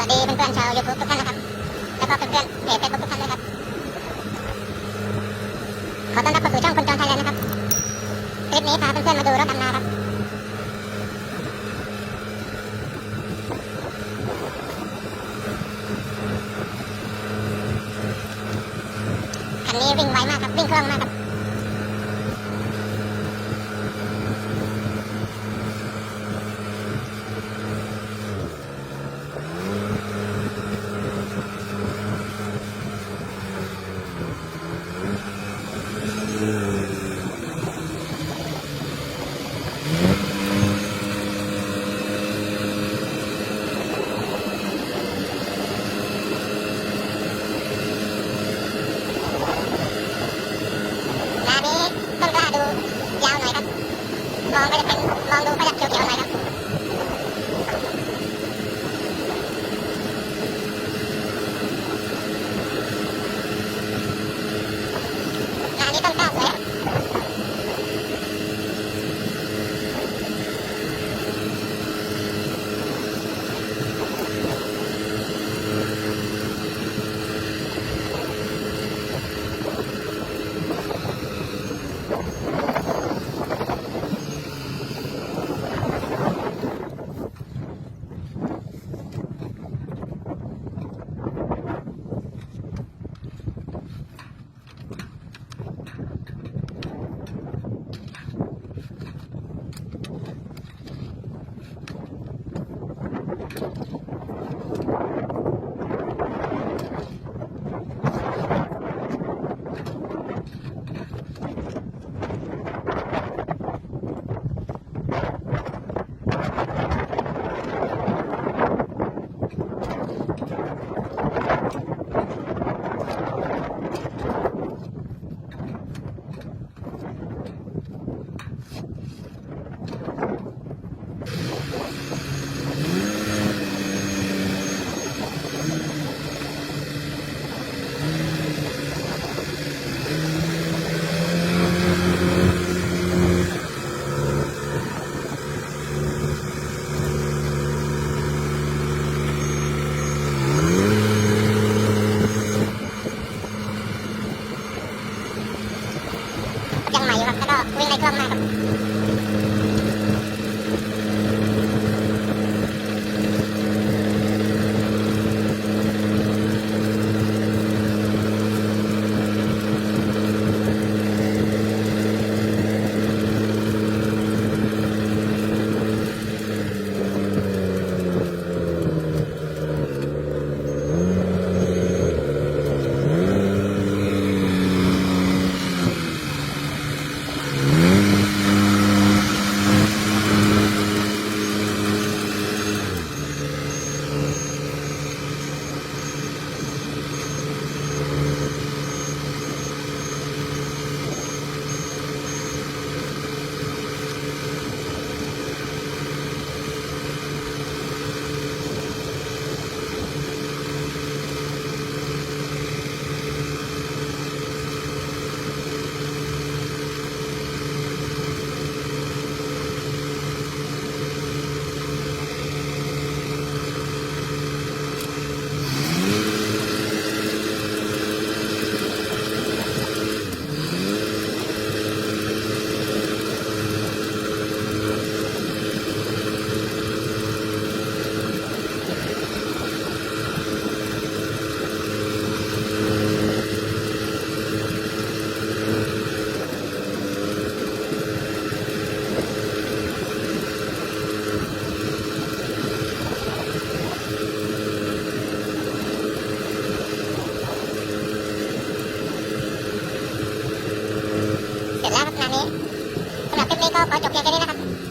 ดีเพื่อนๆชาว YouTube ทุกท่านนะครับแล้วก็เพื่อนๆเพจ Facebook ทุกท่านด้วยครับขอต้อนรับเข้าสู่ช่องคนจรไทยแลนด์นะครับคลิปนี้พาเพื่อนๆมาดูรถดำนาครับคันนี้วิ่งไวมากครับวิ่งคล่องมากครับมองก็จะเป็นมองดูก็จะเขียวๆหน่อยครับงานนี้ต้นกล้าสวยยังใหม่อยู่ครับแล้วก็วิ่งในกล้องมากครับเสร็จแล้วครับงานนี้สำหรับคลิปนี้ก็ขอจบเพียงแค่นี้นะ